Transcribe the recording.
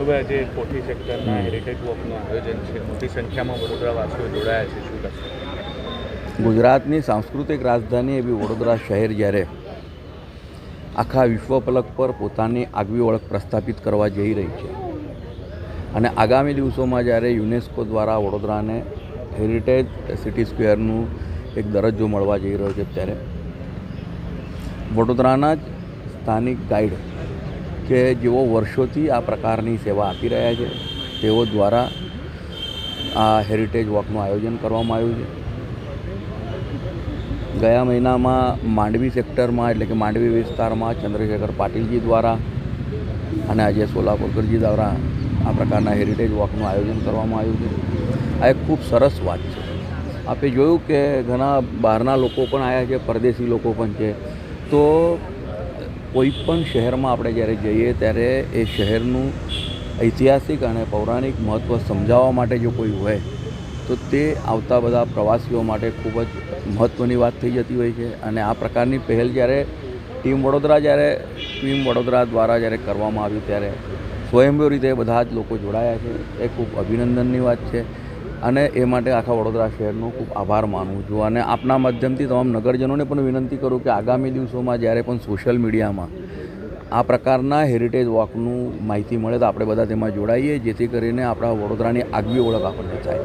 હવે આજે કોઠી સેક્ટરના હેરિટેજ વોકનું આયોજન છે, મોટી સંખ્યામાં વડોદરાવાસીઓ જોડાયા છે, શું કહેશો? ગુજરાતની સાંસ્કૃતિક રાજધાની એવી વડોદરા શહેર જ્યારે આખા વિશ્વ પલક પર પોતાની આગવી ઓળખ પ્રસ્થાપિત કરવા જઈ રહી છે અને આગામી દિવસોમાં જ્યારે યુનેસ્કો દ્વારા વડોદરાને હેરિટેજ સિટી સ્ક્વેરનું એક દરજ્જો મળવા જઈ રહ્યો છે, ત્યારે વડોદરાના જ સ્થાનિક ગાઈડ કે જેઓ વર્ષોથી આ પ્રકારની સેવા આપી રહ્યા છે તેઓ દ્વારા આ હેરિટેજ વોકનું આયોજન કરવામાં આવ્યું છે. ગયા મહિનામાં માંડવી સેક્ટરમાં એટલે કે માંડવી વિસ્તારમાં ચંદ્રશેખર પાટીલજી દ્વારા અને આજે સોલાપુરકરજી દ્વારા આ પ્રકારના હેરિટેજ વોકનું આયોજન કરવામાં આવ્યું છે. આ એક ખૂબ સરસ વાત છે. આપણે જોયું કે ઘણા બહારના લોકો પણ આવ્યા છે, પરદેશી લોકો પણ છે. તો કોઈ પણ શહેરમાં આપણે જ્યારે જઈએ ત્યારે એ શહેરનું ઐતિહાસિક અને પૌરાણિક મહત્ત્વ સમજાવવા માટે જો કોઈ હોય તો તે આવતા બધા પ્રવાસીઓ માટે ખૂબ જ મહત્ત્વની વાત થઈ જતી હોય છે. અને આ પ્રકારની પહેલ જ્યારે ટીમ વડોદરા દ્વારા જ્યારે કરવામાં આવ્યું ત્યારે સ્વયંભૂ રીતે બધા જ લોકો જોડાયા છે. એ ખૂબ અભિનંદનની વાત છે અને એ માટે આખા વડોદરા શહેરનો ખૂબ આભાર માનું છું. અને આપના માધ્યમથી તમામ નગરજનોને પણ વિનંતી કરું કે આગામી દિવસોમાં જ્યારે પણ સોશિયલ મીડિયામાં આ પ્રકારના હેરિટેજ વોકનું માહિતી મળે તો આપણે બધા તેમાં જોડાઈએ, જેથી કરીને આપણા વડોદરાની આગવી ઓળખ આપણને થાય.